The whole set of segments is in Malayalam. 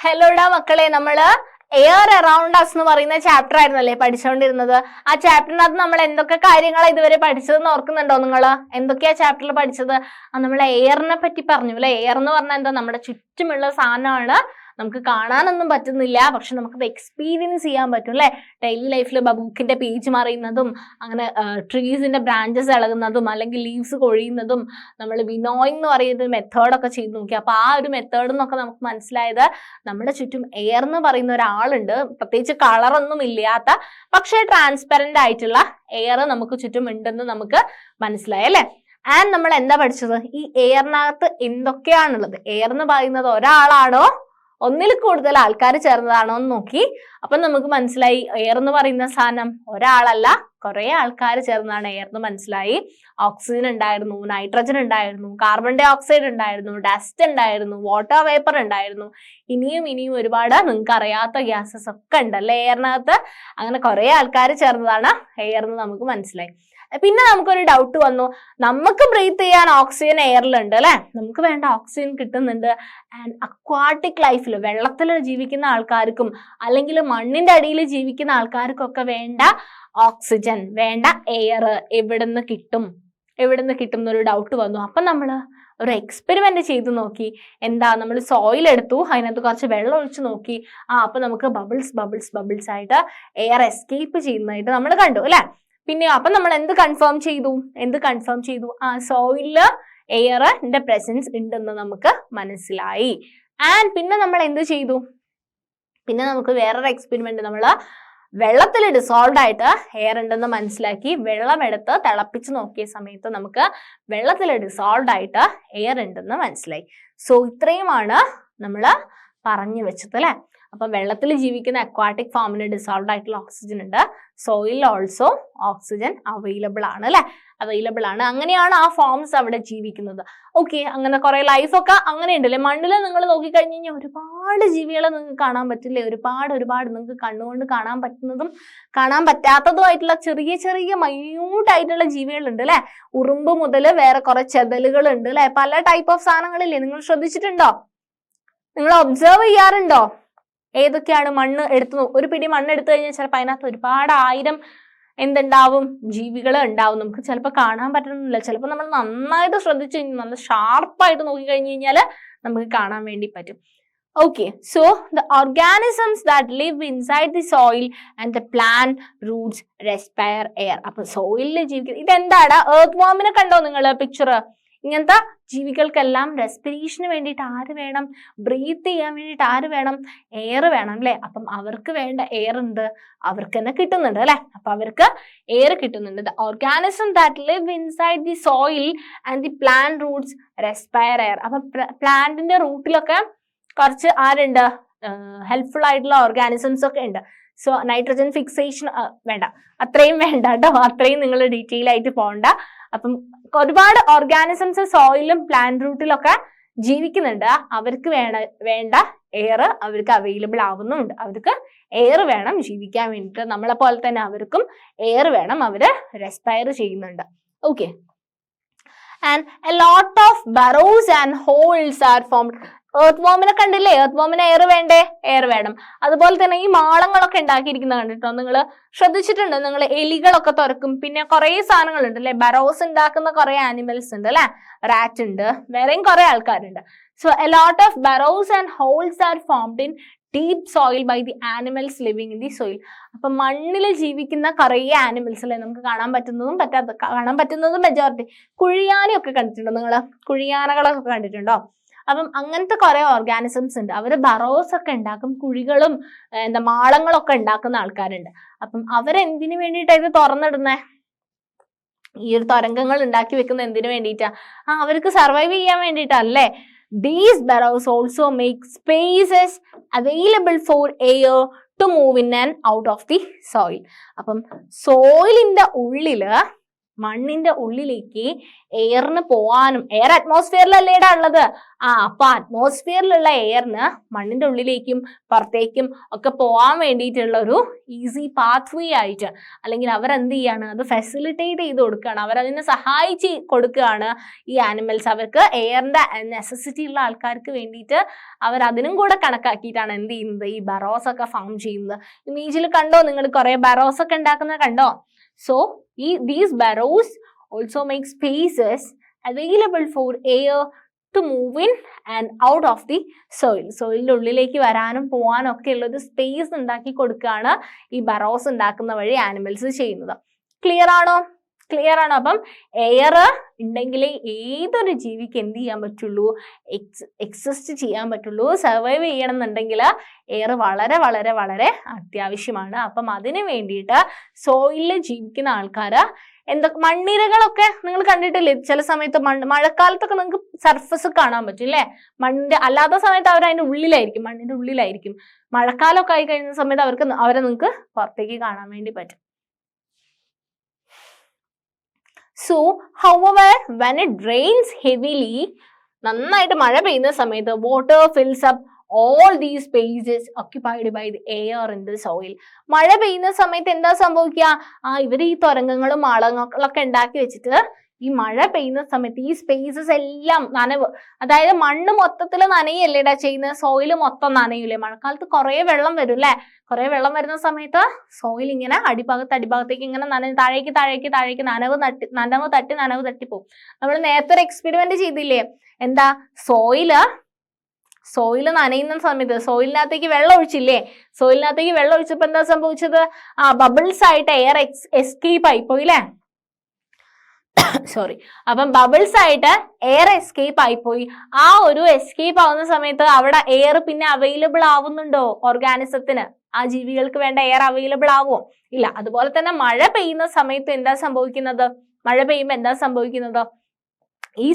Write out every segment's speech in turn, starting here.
ഹലോടാ മക്കളെ, നമ്മള് എയർ അറൌണ്ട് അസ് എന്ന് പറയുന്ന ചാപ്റ്റർ ആയിരുന്നല്ലേ പഠിച്ചുകൊണ്ടിരുന്നത്. ആ ചാപ്റ്ററിനകത്ത് നമ്മൾ എന്തൊക്കെ കാര്യങ്ങളാണ് ഇതുവരെ പഠിച്ചതെന്ന് ഓർക്കുന്നുണ്ടോ നിങ്ങള്? എന്തൊക്കെയാ ചാപ്റ്ററിൽ പഠിച്ചത്? നമ്മൾ എയറിനെ പറ്റി പറഞ്ഞു അല്ലെ. എയർ എന്ന് പറഞ്ഞാൽ എന്താ? നമ്മുടെ ചുറ്റുമുള്ള സാധനമാണ്. നമുക്ക് കാണാനൊന്നും പറ്റുന്നില്ല, പക്ഷെ നമുക്കത് എക്സ്പീരിയൻസ് ചെയ്യാൻ പറ്റും അല്ലെ. ഡെയിലി ലൈഫിൽ ബുക്കിന്റെ പേജ് മറിയുന്നതും അങ്ങനെ ട്രീസിന്റെ ബ്രാഞ്ചസ് ഇളകുന്നതും അല്ലെങ്കിൽ ലീവ്സ് കൊഴിയുന്നതും നമ്മൾ വിനോയിങ് എന്ന് പറയുന്ന മെത്തേഡൊക്കെ ചെയ്ത് നോക്കി. അപ്പൊ ആ ഒരു മെത്തേഡ് എന്നൊക്കെ നമുക്ക് മനസ്സിലായത് നമ്മുടെ ചുറ്റും എയർ എന്ന് പറയുന്ന ഒരാളുണ്ട്. പ്രത്യേകിച്ച് കളറൊന്നും ഇല്ലാത്ത പക്ഷേ ട്രാൻസ്പെറന്റ് ആയിട്ടുള്ള എയർ നമുക്ക് ചുറ്റും ഉണ്ടെന്ന് നമുക്ക് മനസ്സിലായി അല്ലെ. ആൻഡ് നമ്മൾ എന്താ പഠിച്ചത്? ഈ എയറിനകത്ത് എന്തൊക്കെയാണുള്ളത്? എയർ എന്ന് പറയുന്നത് ഒരാളാണോ ഒന്നിൽ കൂടുതൽ ആൾക്കാർ ചേർന്നതാണോ എന്ന് നോക്കി. അപ്പൊ നമുക്ക് മനസ്സിലായി എയർ എന്ന് പറയുന്ന സാധനം ഒരാളല്ല, കുറെ ആൾക്കാർ ചേർന്നതാണ് എയർ എന്ന് മനസ്സിലായി. ഓക്സിജൻ ഉണ്ടായിരുന്നു, നൈട്രജൻ ഉണ്ടായിരുന്നു, കാർബൺ ഡൈ ഓക്സൈഡ് ഉണ്ടായിരുന്നു, ഡസ്റ്റ് ഉണ്ടായിരുന്നു, വാട്ടർ വേപ്പർ ഉണ്ടായിരുന്നു, ഇനിയും ഒരുപാട് നിങ്ങൾക്ക് അറിയാത്ത ഗ്യാസസ് ഒക്കെ ഉണ്ടല്ലേ എയറിനകത്ത്. അങ്ങനെ കുറെ ആൾക്കാർ ചേർന്നതാണ് എയർ എന്ന് നമുക്ക് മനസ്സിലായി. പിന്നെ നമുക്കൊരു ഡൗട്ട് വന്നു, നമുക്ക് ബ്രീത്ത് ചെയ്യാൻ ഓക്സിജൻ എയറിലുണ്ട് അല്ലെ, നമുക്ക് വേണ്ട ഓക്സിജൻ കിട്ടുന്നുണ്ട്. ആൻഡ് അക്വാട്ടിക് ലൈഫിൽ വെള്ളത്തിൽ ജീവിക്കുന്ന ആൾക്കാർക്കും അല്ലെങ്കിൽ മണ്ണിന്റെ അടിയിൽ ജീവിക്കുന്ന ആൾക്കാർക്കൊക്കെ വേണ്ട ഓക്സിജൻ, വേണ്ട എയർ എവിടുന്ന് കിട്ടും എന്നൊരു ഡൗട്ട് വന്നു. അപ്പം നമ്മൾ ഒരു എക്സ്പെരിമെന്റ് ചെയ്ത് നോക്കി. എന്താ? നമ്മൾ സോയിൽ എടുത്തു, അതിനകത്ത് കുറച്ച് വെള്ളം ഒഴിച്ച് നോക്കി. അപ്പൊ നമുക്ക് ബബിൾസ് ആയിട്ട് എയർ എസ്കേപ്പ് ചെയ്യുന്നതായിട്ട് നമ്മൾ കണ്ടു അല്ലെ. പിന്നെ അപ്പൊ നമ്മൾ എന്ത് കൺഫേം ചെയ്തു? സോയിലില് എയറിന്റെ പ്രസൻസ് ഉണ്ടെന്ന് നമുക്ക് മനസ്സിലായി. ആൻഡ് പിന്നെ നമ്മൾ എന്ത് ചെയ്തു? പിന്നെ നമുക്ക് വേറൊരു എക്സ്പെരിമെന്റ്, നമ്മൾ വെള്ളത്തിൽ ഡിസോൾവ് ആയിട്ട് എയർ ഉണ്ടെന്ന് മനസ്സിലാക്കി. വെള്ളം എടുത്ത് തിളപ്പിച്ച് നോക്കിയ സമയത്ത് നമുക്ക് വെള്ളത്തിൽ ഡിസോൾവ് ആയിട്ട് എയർ ഉണ്ടെന്ന് മനസ്സിലായി. സോ ഇത്രയുമാണ് നമ്മൾ പറഞ്ഞു വെച്ചത് അല്ലെ. അപ്പൊ വെള്ളത്തിൽ ജീവിക്കുന്ന അക്വാട്ടിക് ഫോമിന് ഡിസോൾവ് ആയിട്ടുള്ള ഓക്സിജൻ ഉണ്ട്. സോയിലിൽ ഓൾസോ ഓക്സിജൻ അവൈലബിൾ ആണ് അല്ലെ, അങ്ങനെയാണ് ആ ഫോംസ് അവിടെ ജീവിക്കുന്നത്. ഓക്കെ, അങ്ങനെ കുറെ ലൈഫൊക്കെ അങ്ങനെ ഉണ്ടല്ലേ. മണ്ണിൽ നിങ്ങൾ നോക്കിക്കഴിഞ്ഞ് കഴിഞ്ഞാൽ ഒരുപാട് ജീവികളെ നിങ്ങൾക്ക് കാണാൻ പറ്റില്ലേ. ഒരുപാട് നിങ്ങൾക്ക് കണ്ണുകൊണ്ട് കാണാൻ പറ്റുന്നതും കാണാൻ പറ്റാത്തതുമായിട്ടുള്ള ചെറിയ മൈന്യൂട്ട് ആയിട്ടുള്ള ജീവികളുണ്ട് അല്ലെ. ഉറുമ്പ് മുതൽ വേറെ കുറെ ചെതലുകൾ ഉണ്ട് അല്ലെ. പല ടൈപ്പ് ഓഫ് സാധനങ്ങളില്ലേ, നിങ്ങൾ ശ്രദ്ധിച്ചിട്ടുണ്ടോ? നിങ്ങൾ ഒബ്സർവ് ചെയ്യാറുണ്ടോ? ഏതൊക്കെയാണ്? മണ്ണ് ഒരു പിടി മണ്ണ് എടുത്തു കഴിഞ്ഞാൽ ചിലപ്പോൾ അതിനകത്ത് ഒരുപാട് ആയിരം എന്തുണ്ടാവും, ജീവികൾ ഉണ്ടാവും. നമുക്ക് ചിലപ്പോൾ കാണാൻ പറ്റുന്നില്ല. ചിലപ്പോൾ നമ്മൾ നന്നായിട്ട് ശ്രദ്ധിച്ചു കഴിഞ്ഞാൽ, നല്ല ഷാർപ്പായിട്ട് നോക്കി കഴിഞ്ഞു കഴിഞ്ഞാൽ നമുക്ക് കാണാൻ വേണ്ടി പറ്റും. Okay, so the organisms that live inside the soil and the plant roots respire air. അപ്പൊ സോയിലിൽ ജീവിക്കുന്നത് ഇതെന്താണ്? എർത്ത് വാമിനെ കണ്ടോ നിങ്ങൾ പിക്ചർ? ഇങ്ങനത്തെ ജീവികൾക്കെല്ലാം റെസ്പിറേഷന് വേണ്ടിയിട്ട് ആര് വേണം? ബ്രീത്ത് ചെയ്യാൻ വേണ്ടിയിട്ട് ആര് വേണം? എയർ വേണം അല്ലെ. അപ്പം അവർക്ക് വേണ്ട എയർ ഉണ്ട്, അവർക്ക് തന്നെ കിട്ടുന്നുണ്ട് അല്ലെ. അപ്പൊ അവർക്ക് എയർ കിട്ടുന്നുണ്ട്. The organism that live inside the soil and the plant Roots respire air. അപ്പൊ പ്ലാന്റിന്റെ റൂട്ടിലൊക്കെ കുറച്ച് ആരുണ്ട്? ഹെൽപ്ഫുൾ ആയിട്ടുള്ള ഓർഗാനിസംസ് ഒക്കെ ഉണ്ട്. സോ നൈട്രജൻ ഫിക്സേഷൻ വേണ്ട, അത്രയും വേണ്ട കേട്ടോ, അത്രയും നിങ്ങൾ ഡീറ്റെയിൽ ആയിട്ട് പോകണ്ട. അപ്പം ഒരുപാട് ഓർഗാനിസംസ് സോയിലും പ്ലാന്റ് റൂട്ടിലൊക്കെ ജീവിക്കുന്നുണ്ട്. അവർക്ക് വേണ്ട എയർ അവർക്ക് അവൈലബിൾ ആവുന്നുണ്ട്. അവർക്ക് എയർ വേണം ജീവിക്കാൻ വേണ്ടിയിട്ട്. നമ്മളെ പോലെ തന്നെ അവർക്കും എയർ വേണം, അവര് റെസ്പയർ ചെയ്യുന്നുണ്ട്. Okay, and a lot of burrows and holes are formed. Earth വോമിനെ കണ്ടില്ലേ? എർത്ത് വോമിന് എയർ വേണ്ടേ? എയർ വേണം. അതുപോലെ തന്നെ ഈ മാളങ്ങളൊക്കെ ഉണ്ടാക്കിയിരിക്കുന്നത് കണ്ടിട്ടോ? നിങ്ങൾ ശ്രദ്ധിച്ചിട്ടുണ്ട്? നിങ്ങൾ എലികളൊക്കെ തുറക്കും. പിന്നെ കുറെ സാധനങ്ങളുണ്ട് അല്ലെ. ബറോസ് ഉണ്ടാക്കുന്ന കുറെ ആനിമൽസ് ഉണ്ട് അല്ലെ. റാറ്റ് ഉണ്ട്, വേറെയും കുറെ ആൾക്കാരുണ്ട്. So a lot of burrows and holes are formed in deep soil by the animals living in the soil. അപ്പൊ മണ്ണിൽ ജീവിക്കുന്ന കുറെ ആനിമൽസ് അല്ലെ, നമുക്ക് കാണാൻ പറ്റുന്നതും മെജോറിറ്റി. കുഴിയാനയൊക്കെ കണ്ടിട്ടുണ്ടോ നിങ്ങൾ? കുഴിയാനകളൊക്കെ കണ്ടിട്ടുണ്ടോ? അപ്പം അങ്ങനത്തെ കുറെ ഓർഗാനിസംസ് ഉണ്ട്. അവര് ബറോസ് ഒക്കെ ഉണ്ടാക്കും, കുഴികളും മാളങ്ങളൊക്കെ ഉണ്ടാക്കുന്ന ആൾക്കാരുണ്ട്. അപ്പം അവരെന്തിനു വേണ്ടിയിട്ടാ ഇത് തുറന്നിടുന്നേ? ഈ ഒരു തരംഗങ്ങൾ ഉണ്ടാക്കി വെക്കുന്ന എന്തിനു വേണ്ടിയിട്ടാ? അവർക്ക് സർവൈവ് ചെയ്യാൻ വേണ്ടിയിട്ടല്ലേ. These burrows also make spaces available for air to move in and out of the soil. അപ്പം സോയിലിന്റെ ഉള്ളില് മണ്ണിന്റെ ഉള്ളിലേക്ക് എയറിന് പോവാനും, എയർ അറ്റ്മോസ്ഫിയറിലല്ലേടാ ഉള്ളത്, അപ്പൊ അറ്റ്മോസ്ഫിയറിലുള്ള എയറിന് മണ്ണിന്റെ ഉള്ളിലേക്കും പുറത്തേക്കും ഒക്കെ പോവാൻ വേണ്ടിയിട്ടുള്ള ഒരു ഈസി പാത്ത് വേ ആയിട്ട്, അല്ലെങ്കിൽ അവരെന്ത് ചെയ്യാണ്, അത് ഫെസിലിറ്റേറ്റ് ചെയ്ത് കൊടുക്കുകയാണ്, അവരതിനെ സഹായിച്ച് കൊടുക്കുകയാണ് ഈ ആനിമൽസ്. അവർക്ക് എയറിന്റെ നെസസിറ്റി ഉള്ള ആൾക്കാർക്ക് വേണ്ടിയിട്ട് അവരതിനും കൂടെ കണക്കാക്കിയിട്ടാണ് എന്ത് ചെയ്യുന്നത്, ഈ ബറോസ് ഒക്കെ ഫാം ചെയ്യുന്നത്. ഇമേജിൽ കണ്ടോ നിങ്ങൾ കുറെ ബറോസ് ഒക്കെ ഉണ്ടാക്കുന്നത് കണ്ടോ? So these burrows also make spaces available for air to move in and out of the soil. സോയിലിന്റെ ഉള്ളിലേക്ക് വരാനും പോവാനും ഒക്കെ ഉള്ള ഒരു സ്പേസ് ഉണ്ടാക്കി കൊടുക്കുകയാണ് ഈ ബറോസ് ഉണ്ടാക്കുന്ന വഴി ആനിമൽസ് ചെയ്യുന്നത്. ക്ലിയർ ആണോ? ക്ലിയർ ആണോ? അപ്പം എയർ ഉണ്ടെങ്കിലേ ഏതൊരു ജീവിക്ക് എന്ത് ചെയ്യാൻ പറ്റുള്ളൂ, എക്സിസ്റ്റ് ചെയ്യാൻ പറ്റുള്ളൂ. സർവൈവ് ചെയ്യണം എന്നുണ്ടെങ്കിൽ എയർ വളരെ വളരെ വളരെ അത്യാവശ്യമാണ്. അപ്പം അതിന് വേണ്ടിയിട്ട് സോയിലിൽ ജീവിക്കുന്ന ആൾക്കാർ മണ്ണിരകളൊക്കെ നിങ്ങൾ കണ്ടിട്ടില്ലേ? ചില സമയത്ത് മഴക്കാലത്തൊക്കെ നിങ്ങൾക്ക് സർഫസ് കാണാൻ പറ്റും അല്ലേ? മണ്ണിന്റെ അല്ലാത്ത സമയത്ത് അവർ അതിന്റെ ഉള്ളിലായിരിക്കും, മണ്ണിന്റെ ഉള്ളിലായിരിക്കും. മഴക്കാലമൊക്കെ ആയി കഴിയുന്ന സമയത്ത് അവരെ നിങ്ങൾക്ക് പുറത്തേക്ക് കാണാൻ വേണ്ടി പറ്റും. So, however, when it rains heavily, നന്നായിട്ട് മഴ പെയ്യുന്ന സമയത്ത് water fills up all these spaces occupied by the air in the soil. മഴ പെയ്യുന്ന സമയത്ത് എന്താ സംഭവിക്കുക? ഇവർ ഈ തുരങ്കങ്ങളും മാളങ്ങളൊക്കെ ഉണ്ടാക്കി വെച്ചിട്ട് ഈ മഴ പെയ്യുന്ന സമയത്ത് ഈ സ്പേസസ് എല്ലാം നനവ്, അതായത് മണ്ണ് മൊത്തത്തിൽ നനയല്ലേടാ ചെയ്യുന്നത്, സോയിൽ മൊത്തം നനയൂലേ? മഴക്കാലത്ത് കുറെ വെള്ളം വരും അല്ലെ? കുറെ വെള്ളം വരുന്ന സമയത്ത് സോയിൽ ഇങ്ങനെ അടിഭാഗത്തേക്ക് ഇങ്ങനെ താഴേക്ക് നനവ് തട്ടി പോകും. നമ്മൾ നേരത്തെ ഒരു എക്സ്പെരിമെന്റ് ചെയ്തില്ലേ? എന്താ, സോയില് നനയുന്ന സമയത്ത് സോയിലിനകത്തേക്ക് വെള്ളം ഒഴിച്ചില്ലേ? സോയിലിനകത്തേക്ക് വെള്ളം ഒഴിച്ചപ്പോ എന്താ സംഭവിച്ചത്? ബബിൾസ് ആയിട്ട് എയർ എസ്കേപ്പ് ആയിപ്പോയി അല്ലേ? സോറി. അപ്പം ബബിൾസ് ആയിട്ട് എയർ എസ്കേപ്പ് ആയിപ്പോയി. ആ ഒരു എസ്കേപ്പ് ആവുന്ന സമയത്ത് അവിടെ എയർ പിന്നെ അവൈലബിൾ ആവുന്നുണ്ടോ ഓർഗാനിസത്തിന്? ആ ജീവികൾക്ക് വേണ്ട എയർ അവൈലബിൾ ആവുമോ? ഇല്ല. അതുപോലെ തന്നെ മഴ പെയ്യുന്ന സമയത്ത് എന്താ സംഭവിക്കുന്നത്? മഴ പെയ്യുമ്പോൾ എന്താ സംഭവിക്കുന്നത്? ഈ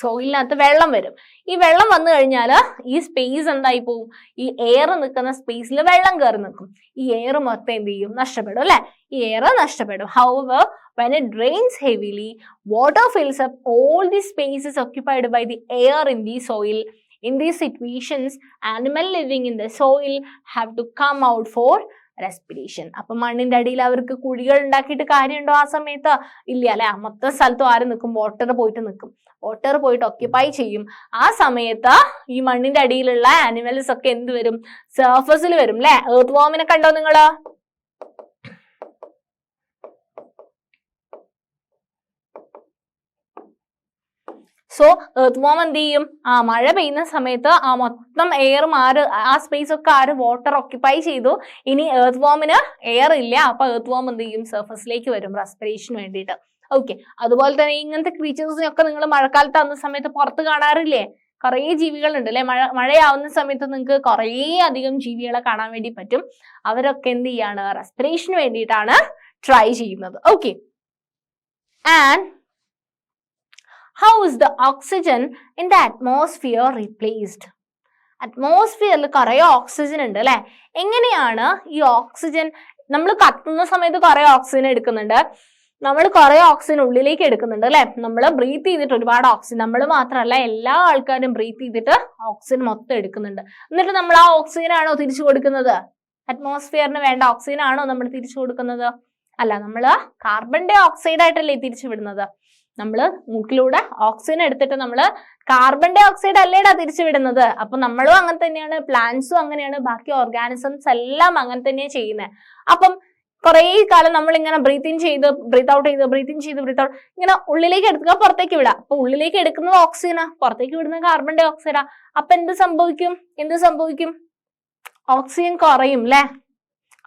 സോയിലിനകത്ത് വെള്ളം വരും. ഈ വെള്ളം വന്നു കഴിഞ്ഞാൽ ഈ സ്പേസ് എന്തായി പോവും? ഈ എയർ നിൽക്കുന്ന സ്പേസിൽ വെള്ളം കയറി നിൽക്കും. ഈ എയർ മൊത്തം എന്ത് ചെയ്യും? നഷ്ടപ്പെടും അല്ലെ? ഈ എയർ നഷ്ടപ്പെടും. However, when it rains heavily, water fills up all the spaces occupied by the air in the soil. In these situations, animals living in the soil have to come out for respiration. അപ്പൊ മണ്ണിന്റെ അടിയിൽ അവർക്ക് കുഴികൾ ഉണ്ടാക്കിയിട്ട് കാര്യമുണ്ടോ ആ സമയത്ത്? ഇല്ല അല്ലെ? മൊത്തം സ്ഥലത്തും ആര് നിൽക്കും? വാട്ടർ പോയിട്ട് ഓക്യുപ്പൈ ചെയ്യും. ആ സമയത്ത് ഈ മണ്ണിന്റെ അടിയിലുള്ള ആനിമൽസ് ഒക്കെ എന്ത് വരും? സർഫസിൽ വരും അല്ലെ? എർത്ത് വോമിനെ കണ്ടോ നിങ്ങള്? സോ എർത്ത് വോം എന്ത് ചെയ്യും? മഴ പെയ്യുന്ന സമയത്ത് മൊത്തം എയർ ആ സ്പേസ് ഒക്കെ വാട്ടർ ഓക്യുപ്പൈ ചെയ്തു. ഇനി എർത്ത് വോമിന് എയർ ഇല്ല. അപ്പൊ എർത്ത് വോം എന്ത് ചെയ്യും? സർഫസിലേക്ക് വരും റെസ്പിറേഷന് വേണ്ടിയിട്ട്. ഓക്കെ. അതുപോലെ തന്നെ ഇങ്ങനത്തെ ക്രീച്ചേഴ്സിനൊക്കെ നിങ്ങൾ മഴക്കാലത്ത് ആവുന്ന സമയത്ത് പുറത്ത് കാണാറില്ലേ? കുറേ ജീവികളുണ്ട് അല്ലെ? മഴയാവുന്ന സമയത്ത് നിങ്ങൾക്ക് കുറേ അധികം ജീവികളെ കാണാൻ വേണ്ടി പറ്റും. അവരൊക്കെ എന്ത് ചെയ്യാണ്? റെസ്പിറേഷന് വേണ്ടിയിട്ടാണ് ട്രൈ ചെയ്യുന്നത്. Okay. And how is the oxygen in the atmosphere replaced? അറ്റ്മോസ്ഫിയറിൽ കുറെ ഓക്സിജൻ ഉണ്ട് അല്ലെ? എങ്ങനെയാണ് ഈ ഓക്സിജൻ? നമ്മൾ കത്തുന്ന സമയത്ത് കുറെ ഓക്സിജൻ എടുക്കുന്നുണ്ട്, നമ്മൾ കുറെ ഓക്സിജൻ ഉള്ളിലേക്ക് എടുക്കുന്നുണ്ട് അല്ലെ? നമ്മൾ ബ്രീത്ത് ചെയ്തിട്ട് ഒരുപാട് ഓക്സിജൻ, നമ്മൾ മാത്രമല്ല എല്ലാ ആൾക്കാരും ബ്രീത്ത് ചെയ്തിട്ട് ഓക്സിജൻ മൊത്തം എടുക്കുന്നുണ്ട്. എന്നിട്ട് നമ്മൾ ആ ഓക്സിജൻ ആണോ തിരിച്ചു കൊടുക്കുന്നത്? അറ്റ്മോസ്ഫിയറിന് വേണ്ട ഓക്സിജൻ ആണോ നമ്മൾ തിരിച്ചു കൊടുക്കുന്നത്? അല്ല, നമ്മൾ കാർബൺ ഡൈ ഓക്സൈഡ് ആയിട്ടല്ലേ തിരിച്ചു വിടുന്നത്. നമ്മൾ മൂക്കിലൂടെ ഓക്സിജൻ എടുത്തിട്ട് നമ്മൾ കാർബൺ ഡൈ ഓക്സൈഡ് അല്ലേടാ തിരിച്ചു വിടുന്നത്. അപ്പൊ നമ്മളും അങ്ങനെ തന്നെയാണ്, പ്ലാന്റ്സും അങ്ങനെയാണ്, ബാക്കി ഓർഗാനിസംസ് എല്ലാം അങ്ങനെ തന്നെയാണ് ചെയ്യുന്നത്. അപ്പം കുറെ കാലം നമ്മൾ ഇങ്ങനെ ബ്രീത്ത് ഇൻ ചെയ്ത് ബ്രീത്ത് ഔട്ട് ഇങ്ങനെ ഉള്ളിലേക്ക് എടുക്കുക, പുറത്തേക്ക് വിടാം. അപ്പൊ ഉള്ളിലേക്ക് എടുക്കുന്നത് ഓക്സിജനാ, പുറത്തേക്ക് വിടുന്നത് കാർബൺ ഡൈ ഓക്സൈഡാ. അപ്പൊ എന്ത് സംഭവിക്കും? ഓക്സിജൻ കുറയും അല്ലെ?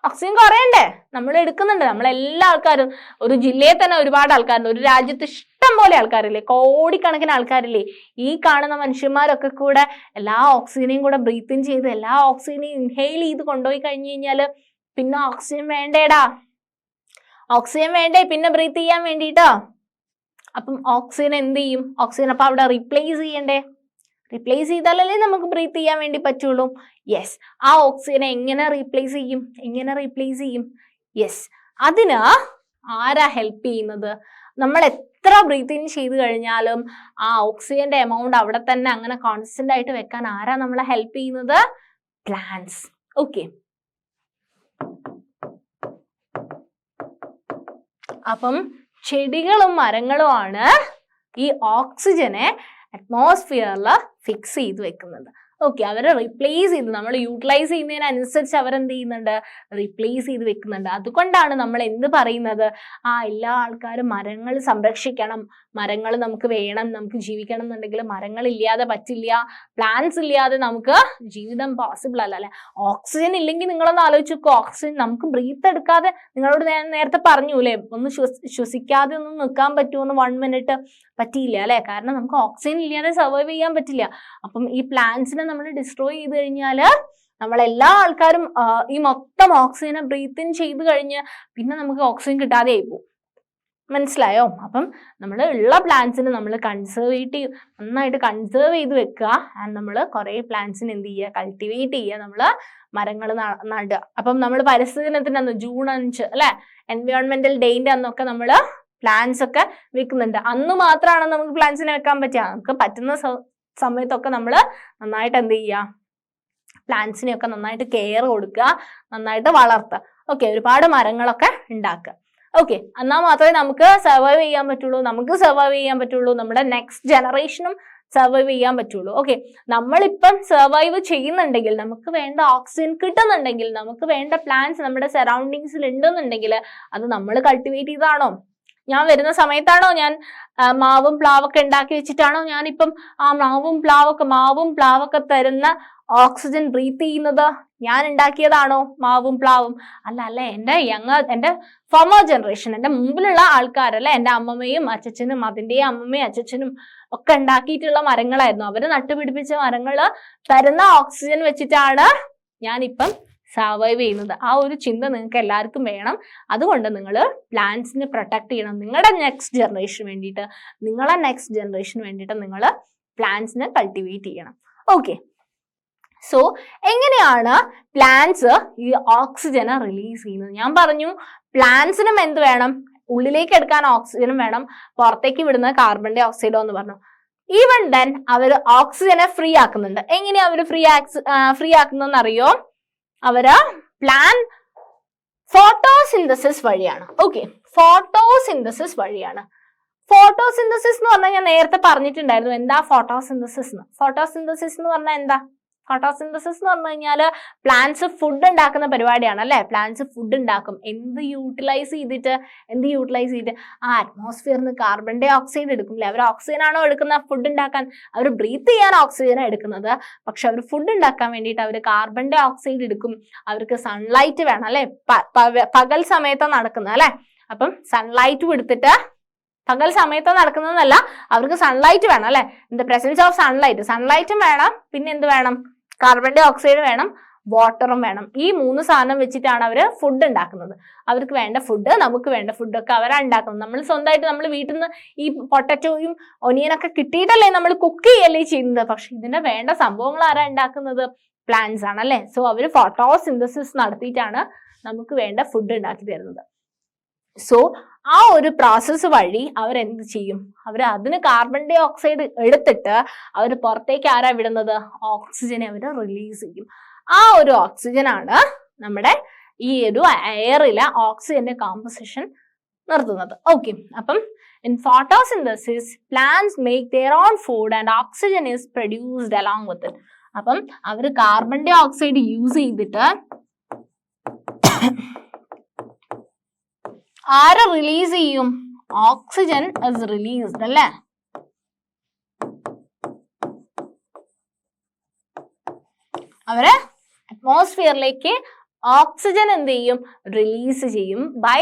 ഓക്സിജൻ കുറയണ്ടേ? നമ്മൾ എടുക്കുന്നുണ്ട്. നമ്മളെല്ലാ ആൾക്കാരും, ഒരു ജില്ലയിൽ തന്നെ ഒരുപാട് ആൾക്കാരുണ്ട്, ഒരു രാജ്യത്ത് ഇഷ്ടം പോലെ ആൾക്കാരില്ലേ, കോടിക്കണക്കിന് ആൾക്കാരില്ലേ. ഈ കാണുന്ന മനുഷ്യന്മാരൊക്കെ കൂടെ എല്ലാ ഓക്സിജനെയും കൂടെ ബ്രീത്ത് ഇൻ ചെയ്ത് എല്ലാ ഓക്സിജനെയും ഇൻഹെയിൽ ചെയ്ത് കൊണ്ടുപോയി കഴിഞ്ഞു കഴിഞ്ഞാല് പിന്നെ ഓക്സിജൻ വേണ്ടേടാ? ഓക്സിജൻ വേണ്ടേ പിന്നെ ബ്രീത്ത് ചെയ്യാൻ വേണ്ടിട്ടോ? അപ്പം ഓക്സിജൻ എന്ത് ചെയ്യും? ഓക്സിജൻ അപ്പൊ അവിടെ റീപ്ലേസ് ചെയ്യണ്ടേ? റീപ്ലേസ് ചെയ്താലല്ലേ നമുക്ക് ബ്രീത്ത് ചെയ്യാൻ വേണ്ടി പറ്റുള്ളൂ. യെസ്. ആ ഓക്സിജനെ എങ്ങനെ റീപ്ലേസ് ചെയ്യും? യെസ്, ആരാ ഹെൽപ്പ് ചെയ്യുന്നത്? നമ്മൾ എത്ര ബ്രീത്ത് ഇൻ ചെയ്ത് കഴിഞ്ഞാലും ആ ഓക്സിജന്റെ എമൗണ്ട് അവിടെ തന്നെ അങ്ങനെ കോൺസ്റ്റന്റ് ആയിട്ട് വെക്കാൻ ആരാ നമ്മളെ ഹെൽപ്പ് ചെയ്യുന്നത്? പ്ലാന്റ്സ്. ഓക്കെ, അപ്പം ചെടികളും മരങ്ങളും ആണ് ഈ ഓക്സിജനെ അറ്റ്മോസ്ഫിയറിൽ ഫിക്സ് ചെയ്ത് വെക്കുന്നത്. ഓക്കെ, അവരെ റീപ്ലേസ് ചെയ്ത് നമ്മൾ യൂട്ടിലൈസ് ചെയ്യുന്നതിനനുസരിച്ച് അവരെന്ത് ചെയ്യുന്നുണ്ട്? റീപ്ലേസ് ചെയ്ത് വെക്കുന്നുണ്ട്. അതുകൊണ്ടാണ് നമ്മൾ എന്ത് പറയുന്നത്? എല്ലാ ആൾക്കാരും മരങ്ങൾ സംരക്ഷിക്കണം, മരങ്ങൾ നമുക്ക് വേണം, നമുക്ക് ജീവിക്കണം എന്നുണ്ടെങ്കിൽ മരങ്ങൾ ഇല്ലാതെ പറ്റില്ല, പ്ലാന്റ്സ് ഇല്ലാതെ നമുക്ക് ജീവിതം പോസിബിൾ അല്ല അല്ലെ? ഓക്സിജൻ ഇല്ലെങ്കിൽ നിങ്ങളൊന്ന് ആലോചിച്ച് നോക്കൂ, ഓക്സിജൻ നമുക്ക് ബ്രീത്ത് എടുക്കാതെ, നിങ്ങളോട് ഞാൻ നേരത്തെ പറഞ്ഞു അല്ലേ, ഒന്ന് ശ്വസിക്കാതെ ഒന്നും നിൽക്കാൻ പറ്റുമോ 1 മിനിറ്റ്? പറ്റിയില്ല അല്ലെ? കാരണം നമുക്ക് ഓക്സിജൻ ഇല്ലാതെ സർവൈവ് ചെയ്യാൻ പറ്റില്ല. അപ്പം ഈ പ്ലാന്റ്സിനെ നമ്മൾ ഡിസ്ട്രോയ് ചെയ്ത് കഴിഞ്ഞാൽ നമ്മളെല്ലാ ആൾക്കാരും ഈ മൊത്തം ഓക്സിജനെ ബ്രീത്ത് ഇൻ ചെയ്ത് കഴിഞ്ഞ് പിന്നെ നമുക്ക് ഓക്സിജൻ കിട്ടാതെ ആയിപ്പോവും. മനസ്സിലായോ? അപ്പം നമ്മൾ ഉള്ള പ്ലാന്റ്സിന് നമ്മൾ നന്നായിട്ട് കൺസേർവ് ചെയ്ത് വെക്കുക. ആൻഡ് നമ്മൾ കുറെ പ്ലാന്റ്സിന് എന്ത് ചെയ്യുക? കൾട്ടിവേറ്റ് ചെയ്യുക, നമ്മൾ മരങ്ങൾ നടുക. അപ്പം നമ്മൾ പരിസ്ഥിതി ദിനത്തിന്റെ അന്ന് June 5 അല്ലെ, എൻവയോൺമെന്റൽ ഡേന്റെ അന്നൊക്കെ നമ്മൾ പ്ലാന്റ്സ് ഒക്കെ വെക്കുന്നുണ്ട്. അന്ന് മാത്രമാണ് നമുക്ക് പ്ലാന്റ്സിനെ വെക്കാൻ പറ്റുക. നമുക്ക് പറ്റുന്ന സമയത്തൊക്കെ നമ്മൾ നന്നായിട്ട് എന്ത് ചെയ്യുക? പ്ലാന്റ്സിനെയൊക്കെ നന്നായിട്ട് കെയർ കൊടുക്കുക, നന്നായിട്ട് വളർത്തുക. ഓക്കെ, ഒരുപാട് മരങ്ങളൊക്കെ ഉണ്ടാക്കുക. ഓക്കെ, എന്നാൽ മാത്രമേ നമുക്ക് സർവൈവ് ചെയ്യാൻ പറ്റുള്ളൂ, നമ്മുടെ നെക്സ്റ്റ് ജനറേഷനും സർവൈവ് ചെയ്യാൻ പറ്റുള്ളൂ. ഓക്കെ, നമ്മളിപ്പം സർവൈവ് ചെയ്യുന്നുണ്ടെങ്കിൽ, നമുക്ക് വേണ്ട ഓക്സിജൻ കിട്ടുന്നുണ്ടെങ്കിൽ, നമുക്ക് വേണ്ട പ്ലാന്റ്സ് നമ്മുടെ സറൗണ്ടിങ്സിൽ ഉണ്ടെന്നുണ്ടെങ്കിൽ അത് നമ്മൾ കൾട്ടിവേറ്റ് ചെയ്താണോ? ഞാൻ വരുന്ന സമയത്താണോ ഞാൻ മാവും പ്ലാവൊക്കെ ഉണ്ടാക്കി വെച്ചിട്ടാണോ ഞാനിപ്പം ആ മാവും പ്ലാവൊക്കെ തരുന്ന ഓക്സിജൻ ബ്രീത്ത് ചെയ്യുന്നത്? ഞാൻ ഉണ്ടാക്കിയതാണോ മാവും പ്ലാവും? അല്ല. എന്റെ ഫോമർ ജനറേഷൻ, എന്റെ മുമ്പിലുള്ള ആൾക്കാരല്ലേ, എന്റെ അമ്മമ്മയും അച്ഛനും, അതിന്റെ അമ്മമ്മയും അച്ഛനും ഒക്കെ ഉണ്ടാക്കിയിട്ടുള്ള മരങ്ങളായിരുന്നു. അവര് നട്ടുപിടിപ്പിച്ച മരങ്ങൾ തരുന്ന ഓക്സിജൻ വെച്ചിട്ടാണ് ഞാനിപ്പം സർവൈവ് ചെയ്യുന്നത്. ആ ഒരു ചിന്ത നിങ്ങൾക്ക് എല്ലാവർക്കും വേണം. അതുകൊണ്ട് നിങ്ങൾ പ്ലാന്റ്സിനെ പ്രൊട്ടക്ട് ചെയ്യണം. നിങ്ങളുടെ നെക്സ്റ്റ് ജനറേഷന് വേണ്ടിയിട്ട് നിങ്ങൾ പ്ലാന്റ്സിനെ കൾട്ടിവേറ്റ് ചെയ്യണം. ഓക്കെ, സോ എങ്ങനെയാണ് പ്ലാന്റ്സ് ഈ ഓക്സിജനെ റിലീസ് ചെയ്യുന്നത്? ഞാൻ പറഞ്ഞു പ്ലാന്റ്സിനും എന്ത് വേണം? ഉള്ളിലേക്ക് എടുക്കാൻ ഓക്സിജനും വേണം, പുറത്തേക്ക് വിടുന്നത് കാർബൺ ഡൈ ഓക്സൈഡോ എന്ന് പറഞ്ഞു. ഈവൻ ദെൻ അവർ ഓക്സിജനെ ഫ്രീ ആക്കുന്നുണ്ട്. എങ്ങനെയാ അവർ ഫ്രീ ആക്കുന്നതെന്ന് അറിയോ? അവര് ഫോട്ടോസിന്തസിസ് വഴിയാണ്. ഓക്കെ, ഫോട്ടോസിന്തസിസ് എന്ന് പറഞ്ഞാൽ ഞാൻ നേരത്തെ പറഞ്ഞിട്ടുണ്ടായിരുന്നു. എന്താ ഫോട്ടോസിന്തസിസ് എന്ന് പറഞ്ഞാൽ എന്താ? ഫോട്ടോസിന്തസിസ് എന്ന് പറഞ്ഞു കഴിഞ്ഞാൽ പ്ലാന്റ്സ് ഫുഡ് ഉണ്ടാക്കുന്ന പരിപാടിയാണ് അല്ലെ? പ്ലാന്റ്സ് ഫുഡ് ഉണ്ടാക്കും. എന്ത് യൂട്ടിലൈസ് ചെയ്തിട്ട്? ആ അറ്റ്മോസ്ഫിയറിൽ നിന്ന് കാർബൺ ഡൈ ഓക്സൈഡ് എടുക്കും അല്ലെ? അവർ ഓക്സിജൻ ആണോ എടുക്കുന്ന ഫുഡ് ഉണ്ടാക്കാൻ? അവർ ബ്രീത്ത് ചെയ്യാൻ ഓക്സിജനാണ് എടുക്കുന്നത്. പക്ഷെ അവർ ഫുഡ് ഉണ്ടാക്കാൻ വേണ്ടിയിട്ട് അവർ കാർബൺ ഡൈ ഓക്സൈഡ് എടുക്കും. അവർക്ക് സൺലൈറ്റ് വേണം അല്ലെ? പകൽ സമയത്താണ് നടക്കുന്നത് അല്ലെ? അപ്പം സൺലൈറ്റ് കൊടുത്തിട്ട്, പകൽ സമയത്താണ് നടക്കുന്നതല്ല, അവർക്ക് സൺലൈറ്റ് വേണം അല്ലെ? ഇൻ ദ പ്രസൻസ് ഓഫ് സൺലൈറ്റും വേണം. പിന്നെ എന്ത് വേണം? കാർബൺ ഡൈ ഓക്സൈഡ് വേണം, വാട്ടറും വേണം. ഈ 3 സാധനം വെച്ചിട്ടാണ് അവർ ഫുഡ് ഉണ്ടാക്കുന്നത്. അവർക്ക് വേണ്ട ഫുഡ്, നമുക്ക് വേണ്ട ഫുഡൊക്കെ അവരാണ് ഉണ്ടാക്കുന്നത്. നമ്മൾ സ്വന്തമായിട്ട് നമ്മൾ വീട്ടിൽ നിന്ന് ഈ പൊട്ടറ്റോയും ഒനിയനൊക്കെ കിട്ടിയിട്ടല്ലേ നമ്മൾ കുക്ക് ചെയ്യല്ലേ ചെയ്യുന്നത്. പക്ഷെ ഇതിന്റെ വേണ്ട സംഭവങ്ങൾ ആരാ ഉണ്ടാക്കുന്നത്? പ്ലാന്റ്സ് ആണ് അല്ലെ? സോ അവർ ഫോട്ടോസിന്തസിസ് നടത്തിയിട്ടാണ് നമുക്ക് വേണ്ട ഫുഡ് ഉണ്ടാക്കി തരുന്നത്. സോ ആ ഒരു പ്രോസസ്സ് വഴി അവരെന്ത് ചെയ്യും? അതിന് കാർബൺ ഡൈ ഓക്സൈഡ് എടുത്തിട്ട് അവർ പുറത്തേക്ക് ആരാ വിടുന്നത്? ഓക്സിജനെ അവർ റിലീസ് ചെയ്യും. ആ ഒരു ഓക്സിജൻ ആണ് നമ്മുടെ ഈ ഒരു എയറിലെ ഓക്സിജന്റെ കോമ്പോസിഷൻ നിർത്തുന്നത്. ഓക്കെ, അപ്പം in photosynthesis plants make their own food and oxygen is produced along with it. അപ്പം അവർ കാർബൺ ഡൈ ഓക്സൈഡ് യൂസ് ചെയ്തിട്ട് ആരെ റിലീസ് ചെയ്യും? ഓക്സിജൻ is released അല്ലേ? അവര് അറ്റ്മോസ്ഫിയറിലേക്ക് ഓക്സിജൻ എന്ത് ചെയ്യും? റിലീസ് ചെയ്യും ബൈ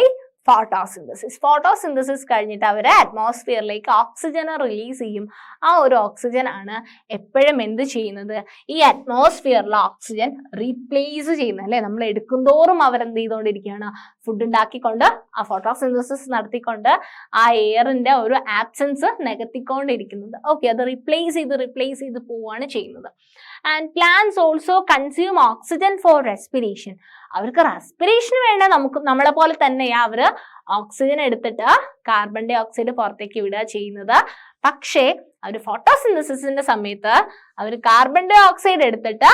ഫോട്ടോസിന്തസിസ് കഴിഞ്ഞിട്ട് അവര് അറ്റ്മോസ്ഫിയറിലേക്ക് ഓക്സിജനെ റിലീസ് ചെയ്യും. ആ ഒരു ഓക്സിജൻ ആണ് എപ്പോഴും എന്ത് ചെയ്യുന്നത്? ഈ അറ്റ്മോസ്ഫിയറിലെ ഓക്സിജൻ റീപ്ലേസ് ചെയ്യുന്നത് അല്ലെ? നമ്മൾ എടുക്കുന്തോറും അവരെന്ത് ചെയ്തുകൊണ്ടിരിക്കുകയാണ്? ഫുഡ് ഉണ്ടാക്കിക്കൊണ്ട്, ആ ഫോട്ടോസിന്തസിസ് നടത്തിക്കൊണ്ട് ആ എയറിന്റെ ഒരു ആബ്സെൻസ് നികത്തിക്കൊണ്ടിരിക്കുന്നത്. ഓക്കെ, അത് റീപ്ലേസ് ചെയ്ത് പോവുകയാണ് ചെയ്യുന്നത്. And plants also consume oxygen four respiration. അവർക്ക് റെസ്പിറേഷന് വേണ്ട നമ്മളെ പോലെ തന്നെയാ അവര് ഓക്സിജൻ എടുത്തിട്ട് കാർബൺ ഡൈ ഓക്സൈഡ് പുറത്തേക്ക് വിടുക ചെയ്യുന്നത്. പക്ഷേ അവർ ഫോട്ടോസിന്തസിസിന്റെ സമയത്ത് അവർ കാർബൺ ഡൈ ഓക്സൈഡ് എടുത്തിട്ട്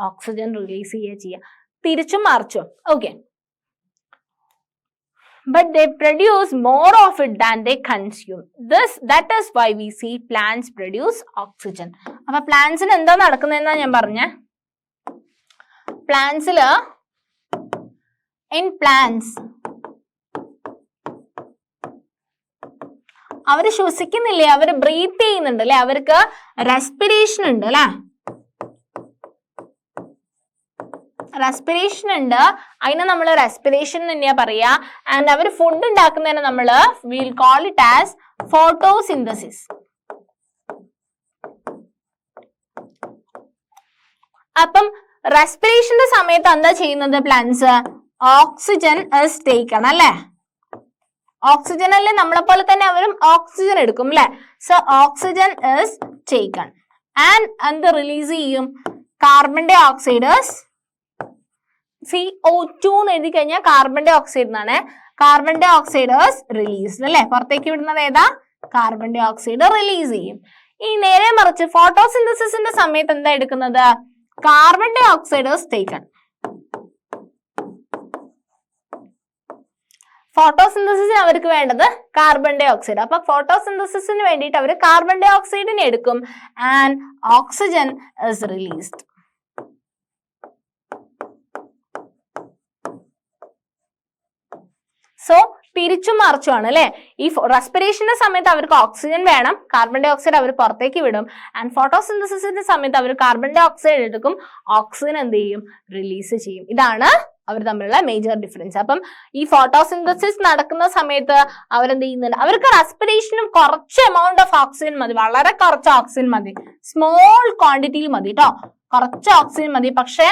ഓക്സിജൻ റിലീസ് ചെയ്യുക. തിരിച്ചും മറിച്ചും. Okay. But they produce more of it than they consume. That is why we see plants produce oxygen. അപ്പൊ പ്ലാന്റ്സിന് എന്താ നടക്കുന്നതെന്നാ ഞാൻ പറഞ്ഞ. പ്ലാന്റ്സില് in plants അവര് ശ്വസിക്കുന്നില്ലേ, അവര് ബ്രീത്ത് ചെയ്യുന്നുണ്ട് അല്ലെ, അവർക്ക് റെസ്പിറേഷൻ ഉണ്ട് അല്ലെ, റെസ്പിറേഷൻ ഉണ്ട്. അതിനെ നമ്മൾ റെസ്പിറേഷൻ തന്നെയാ പറയാ. ആൻഡ് അവർ ഫുഡ് ഉണ്ടാക്കുന്നതിന് നമ്മൾ will call it as photosynthesis. അപ്പം റെസ്പിറേഷന്റെ സമയത്ത് എന്താ ചെയ്യുന്നത് പ്ലാന്റ്സ്? ഓക്സിജൻ ഇസ് ടേക്കൺ അല്ലെ. ഓക്സിജൻ അല്ലേ, നമ്മളെ പോലെ തന്നെ അവരും ഓക്സിജൻ എടുക്കും അല്ലെ. So oxygen is taken and എന്ത് റിലീസ് ചെയ്യും? കാർബൺ ഡൈ ഓക്സൈഡ് CO2 എന്ന് എഴുതി കഴിഞ്ഞാൽ കാർബൺ ഡൈ ഓക്സൈഡ് എന്നാണ്. കാർബൺ ഡൈ ഓക്സൈഡ് റിലീസ്ഡ് അല്ലെ, പുറത്തേക്ക് വിടുന്നത് ഏതാ? കാർബൺ ഡൈ ഓക്സൈഡ് റിലീസ് ചെയ്യും. ഈ നേരെ മറിച്ച് ഫോട്ടോസിന്തസിസിന്റെ സമയത്ത് എന്താ എടുക്കുന്നത്? Carbon di oxide taken. ഫോട്ടോസിന്തസിസിന് അവർക്ക് വേണ്ടത് കാർബൺ ഡൈ ഓക്സൈഡ്. അപ്പൊ ഫോട്ടോസിന്തസിസിന് വേണ്ടിയിട്ട് അവർ കാർബൺ ഡൈ ഓക്സൈഡിനെ എടുക്കും and oxygen is released. So തിരിച്ചും മറിച്ചുമാണ് അല്ലെ. ഈ റെസ്പിറേഷന്റെ സമയത്ത് അവർക്ക് ഓക്സിജൻ വേണം, കാർബൺ ഡൈ ഓക്സൈഡ് അവർ പുറത്തേക്ക് വിടും. ആൻഡ് ഫോട്ടോസിന്തസിസിന്റെ സമയത്ത് അവർ കാർബൺ ഡൈ ഓക്സൈഡ് എടുക്കും, ഓക്സിജൻ എന്ത് ചെയ്യും? റിലീസ് ചെയ്യും. ഇതാണ് അവർ തമ്മിലുള്ള മേജർ ഡിഫറൻസ്. അപ്പം ഈ ഫോട്ടോസിന്തസിസ് നടക്കുന്ന സമയത്ത് അവരെന്ത് ചെയ്യുന്നുണ്ട്? അവർക്ക് റെസ്പിറേഷനും കുറച്ച് എമൗണ്ട് ഓഫ് ഓക്സിജൻ മതി, വളരെ കുറച്ച് ഓക്സിജൻ മതി, സ്മോൾ ക്വാണ്ടിറ്റിയിൽ മതി കേട്ടോ, കുറച്ച് ഓക്സിജൻ മതി. പക്ഷെ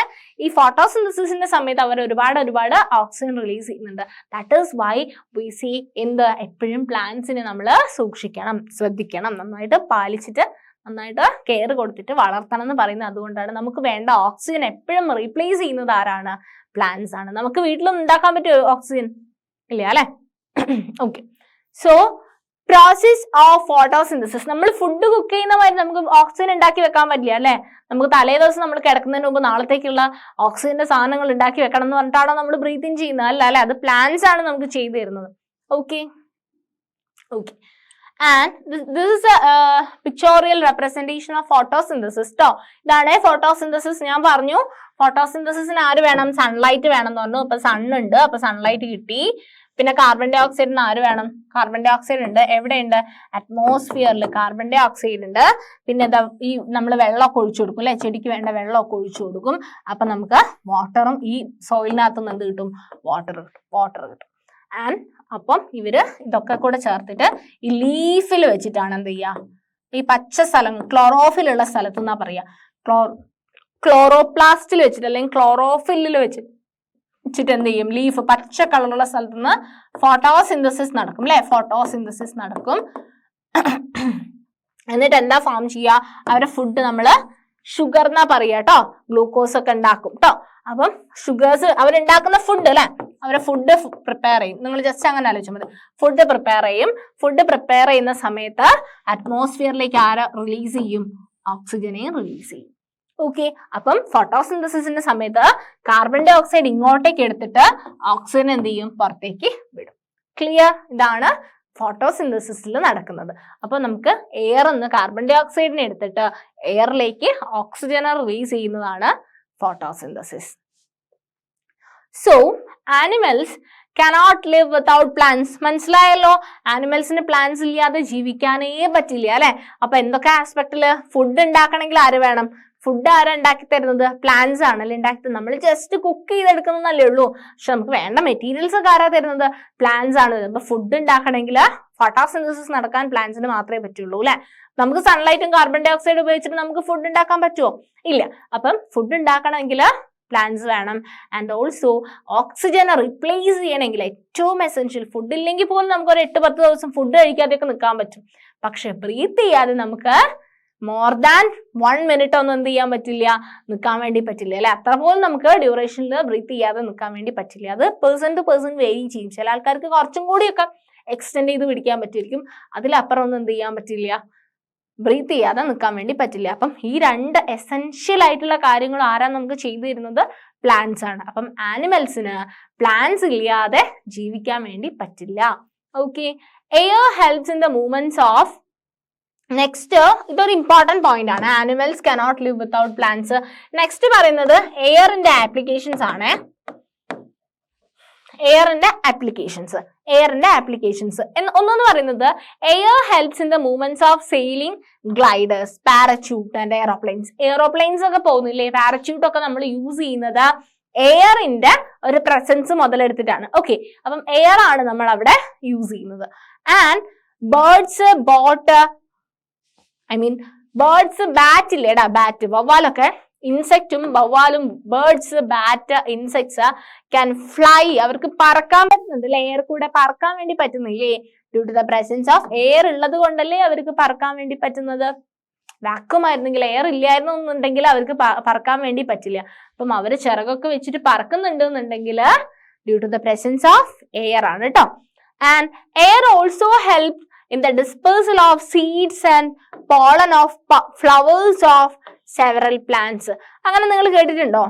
ഈ ഫോട്ടോസിന്തസിസിന്റെ സമയത്ത് അവർ ഒരുപാട് ഓക്സിജൻ റിലീസ് ചെയ്യുന്നുണ്ട്. That is why we see എപ്പോഴും പ്ലാന്റ്സിനെ നമ്മൾ സൂക്ഷിക്കണം, ശ്രദ്ധിക്കണം, നന്നായിട്ട് പാലിച്ചിട്ട് നന്നായിട്ട് കെയർ കൊടുത്തിട്ട് വളർത്തണം എന്ന് പറയുന്നത് അതുകൊണ്ടാണ്. നമുക്ക് വേണ്ട ഓക്സിജൻ എപ്പോഴും റീപ്ലേസ് ചെയ്യുന്നത് ആരാണ്? പ്ലാന്റ്സ് ആണ്. നമുക്ക് വീട്ടിലൊന്നും ഉണ്ടാക്കാൻ പറ്റുമോ ഓക്സിജൻ? ഇല്ല അല്ലെ. Okay. So process of photosynthesis. നമ്മൾ ഫുഡ് കുക്ക് ചെയ്യുന്ന മാതിരി നമുക്ക് ഓക്സിജൻ ഉണ്ടാക്കി വെക്കാൻ പറ്റില്ല അല്ലെ. നമുക്ക് തലേ ദിവസം നമ്മൾ കിടക്കുന്നതിന് മുമ്പ് നാളത്തേക്കുള്ള ഓക്സിജന്റെ സാധനങ്ങൾ ഉണ്ടാക്കി വെക്കണം എന്ന് പറഞ്ഞിട്ടാണോ നമ്മൾ ബ്രീത്ത് ഇൻ ചെയ്യുന്നത്? അല്ല അല്ലെ, അത് പ്ലാന്റ്സ് ആണ് നമുക്ക് ചെയ്തു തരുന്നത്. Okay. Okay. And this is A pictorial representation of photosynthesis ട്ടോ. ഇതാണ് ഫോട്ടോസിന്തസിസ്. ഞാൻ പറഞ്ഞു ഫോട്ടോസിന്തസിസിന് ആര് വേണം? സൺലൈറ്റ് വേണം എന്ന് പറഞ്ഞു. ഇപ്പൊ സൺ ഉണ്ട്, അപ്പൊ സൺലൈറ്റ് കിട്ടി. പിന്നെ കാർബൺ ഡൈ ഓക്സൈഡിന് ആര് വേണം? കാർബൺ ഡൈ ഓക്സൈഡ് ഉണ്ട്. എവിടെയുണ്ട്? അറ്റ്മോസ്ഫിയറിൽ കാർബൺ ഡൈ ഓക്സൈഡ് ഉണ്ട്. പിന്നെ എന്താ, ഈ നമ്മൾ വെള്ളമൊക്കെ ഒഴിച്ചു കൊടുക്കും അല്ലെ, ചെടിക്ക് വേണ്ട വെള്ളമൊക്കെ ഒഴിച്ചു കൊടുക്കും. അപ്പൊ നമുക്ക് വാട്ടറും ഈ സോയിലിനകത്തുനിന്ന് എന്ത് കിട്ടും? വാട്ടർ കിട്ടും. ആൻഡ് അപ്പം ഇവര് ഇതൊക്കെ കൂടെ ചേർത്തിട്ട് ഈ ലീഫിൽ വെച്ചിട്ടാണ് എന്ത് ചെയ്യുക? ഈ പച്ച സ്ഥലം ക്ലോറോഫിൽ ഉള്ള സ്ഥലത്ത് എന്നാ പറയാ, ക്ലോറോപ്ലാസ്റ്റിൽ വെച്ചിട്ട് അല്ലെങ്കിൽ ക്ലോറോഫില്ലിൽ വെച്ചിട്ട് എന്ത് ചെയ്യും? ലീഫ് പച്ച കളറുള്ള സ്ഥലത്ത് നിന്ന് ഫോട്ടോസിന്തസിസ് നടക്കും അല്ലെ, ഫോട്ടോസിന്തസിസ് നടക്കും. എന്നിട്ട് എന്താ ഫോം ചെയ്യുക? അവരുടെ ഫുഡ് നമ്മള് ഷുഗർ എന്നാ പറയാ കേട്ടോ, ഗ്ലൂക്കോസ് ഒക്കെ ഉണ്ടാക്കും കേട്ടോ. അപ്പം ഷുഗേഴ്സ് അവരുണ്ടാക്കുന്ന ഫുഡ് അല്ലെ, അവരെ ഫുഡ് പ്രിപ്പയർ ചെയ്യും. നിങ്ങൾ ജസ്റ്റ് അങ്ങനെ ആലോചിച്ചാൽ മതി. ഫുഡ് പ്രിപ്പയർ ചെയ്യും. ഫുഡ് പ്രിപ്പയർ ചെയ്യുന്ന സമയത്ത് അറ്റ്മോസ്ഫിയറിലേക്ക് ആരെ റിലീസ് ചെയ്യും? ഓക്സിജനെ റിലീസ് ചെയ്യും. ഓക്കെ. അപ്പം ഫോട്ടോസിന്തസിസിന്റെ സമയത്ത് കാർബൺ ഡൈ ഓക്സൈഡ് ഇങ്ങോട്ടേക്ക് എടുത്തിട്ട് ഓക്സിജൻ എന്ത് ചെയ്യും? പുറത്തേക്ക് വിടും. ക്ലിയർ? ഇതാണ് ഫോട്ടോസിന്തസിസിൽ നടക്കുന്നത്. അപ്പൊ നമുക്ക് എയർ എന്ന് കാർബൺ ഡൈ ഓക്സൈഡിനെ എടുത്തിട്ട് എയറിലേക്ക് ഓക്സിജനെ റിലീസ് ചെയ്യുന്നതാണ് photosynthesis. So animals cannot live without plants. മനസ്സിലായല്ലോ? ആനിമൽസിന് പ്ലാന്റ്സ് ഇല്ലാതെ ജീവിക്കാനേ പറ്റില്ല അല്ലെ. അപ്പൊ എന്തൊക്കെ ആസ്പെക്റ്റില്? ഫുഡ് ഉണ്ടാക്കണമെങ്കിൽ ആര് വേണം? ഫുഡ് ആരാ ഉണ്ടാക്കി തരുന്നത്? പ്ലാന്റ്സ് ആണല്ലേ ഉണ്ടാക്കി. നമ്മൾ ജസ്റ്റ് കുക്ക് ചെയ്തെടുക്കുന്നല്ലേ ഉള്ളൂ. പക്ഷെ നമുക്ക് വേണ്ട മെറ്റീരിയൽസ് ഒക്കെ ആരാ തരുന്നത്? പ്ലാന്റ്സ് ആണ്. അപ്പൊ ഫുഡ് ഉണ്ടാക്കണമെങ്കിൽ ഫോട്ടോസിന്തസിസ് നടക്കാൻ പ്ലാന്റ്സിന് മാത്രമേ പറ്റുള്ളൂ അല്ലെ. നമുക്ക് സൺലൈറ്റും കാർബൺ ഡൈ ഓക്സൈഡ് ഉപയോഗിച്ചിട്ട് നമുക്ക് ഫുഡ് ഉണ്ടാക്കാൻ പറ്റുമോ? ഇല്ല. അപ്പം ഫുഡ് ഉണ്ടാക്കണമെങ്കിൽ പ്ലാന്റ്സ് വേണം. ആൻഡ് ഓൾസോ ഓക്സിജനെ റീപ്ലേസ് ചെയ്യണമെങ്കിൽ ഏറ്റവും എസെൻഷ്യൽ, ഫുഡ് ഇല്ലെങ്കിൽ പോലും നമുക്ക് ഒരു 8-10 ദിവസം ഫുഡ് കഴിക്കാതെയൊക്കെ നിൽക്കാൻ പറ്റും. പക്ഷെ ബ്രീത്ത് ചെയ്യാതെ നമുക്ക് മോർ ദാൻ 1 മിനിറ്റ് ഒന്നും എന്ത് ചെയ്യാൻ പറ്റില്ല, നിൽക്കാൻ വേണ്ടി പറ്റില്ല അല്ലെ. അത്ര പോലും നമുക്ക് ഡ്യൂറേഷനിൽ ബ്രീത്ത് ചെയ്യാതെ നിൽക്കാൻ വേണ്ടി പറ്റില്ല. അത് പേഴ്സൺ ടു പേഴ്സൺ വേരി ചെയ്യും. ചില ആൾക്കാർക്ക് കുറച്ചും കൂടിയൊക്കെ എക്സ്റ്റെൻഡ് ചെയ്ത് പിടിക്കാൻ പറ്റിയിരിക്കും, അതിലപ്പുറം ഒന്നും എന്ത് ചെയ്യാൻ പറ്റില്ല, ബ്രീത്ത് ചെയ്യാതെ നിൽക്കാൻ വേണ്ടി പറ്റില്ല. അപ്പം ഈ 2 എസെൻഷ്യൽ ആയിട്ടുള്ള കാര്യങ്ങൾ ആരാ നമുക്ക് ചെയ്തു തരുന്നത്, പ്ലാന്റ്സ് ആണ്. അപ്പം ആനിമൽസിന് പ്ലാന്റ്സ് ഇല്ലാതെ ജീവിക്കാൻ വേണ്ടി പറ്റില്ല. Okay, air helps in the movements of, next ഇതൊരു ഇമ്പോർട്ടന്റ് പോയിന്റ് ആണ്, animals cannot live without plants. Next പറയുന്നത് എയറിന്റെ ആപ്ലിക്കേഷൻസ് ആണ്. എയറിന്റെ ആപ്ലിക്കേഷൻസ് ഒന്നെന്ന് പറയുന്നത് air helps in the movements of sailing gliders, parachute and aeroplanes ഒക്കെ പോകുന്നില്ലേ, പാരച്യൂട്ട് ഒക്കെ നമ്മൾ യൂസ് ചെയ്യുന്നത് എയറിന്റെ ഒരു പ്രസൻസ് മുതലെടുത്തിട്ടാണ്. ഓക്കെ, അപ്പം എയർ ആണ് നമ്മൾ അവിടെ യൂസ് ചെയ്യുന്നത്. ആൻഡ് ബേർഡ്സ്, ബാറ്റ് ഇല്ലേടാ, ബാറ്റ്, വവ്വാലൊക്കെ, ഇൻസെക്റ്റും വവ്വാലും, birds, bat, insects can fly, അവർക്ക് പറക്കാൻ പറ്റുന്നുണ്ട് അല്ലെ, എയർ കൂടെ പറക്കാൻ വേണ്ടി പറ്റുന്നില്ലേ, due to the presence of air ഉള്ളത് കൊണ്ടല്ലേ അവർക്ക് പറക്കാൻ വേണ്ടി പറ്റുന്നത്. വാക്വം ആയിരുന്നെങ്കിൽ, എയർ ഇല്ലായിരുന്നു എന്നുണ്ടെങ്കിൽ അവർക്ക് പറക്കാൻ വേണ്ടി പറ്റില്ല. അപ്പം അവര് ചിറകൊക്കെ വെച്ചിട്ട് പറക്കുന്നുണ്ട് എന്നുണ്ടെങ്കിൽ due to the presence of air ആണ് കേട്ടോ. And air also help in the dispersal of seeds and pollen of flowers of several plants. അങ്ങനെ നിങ്ങൾ കേട്ടിട്ടുണ്ടോ?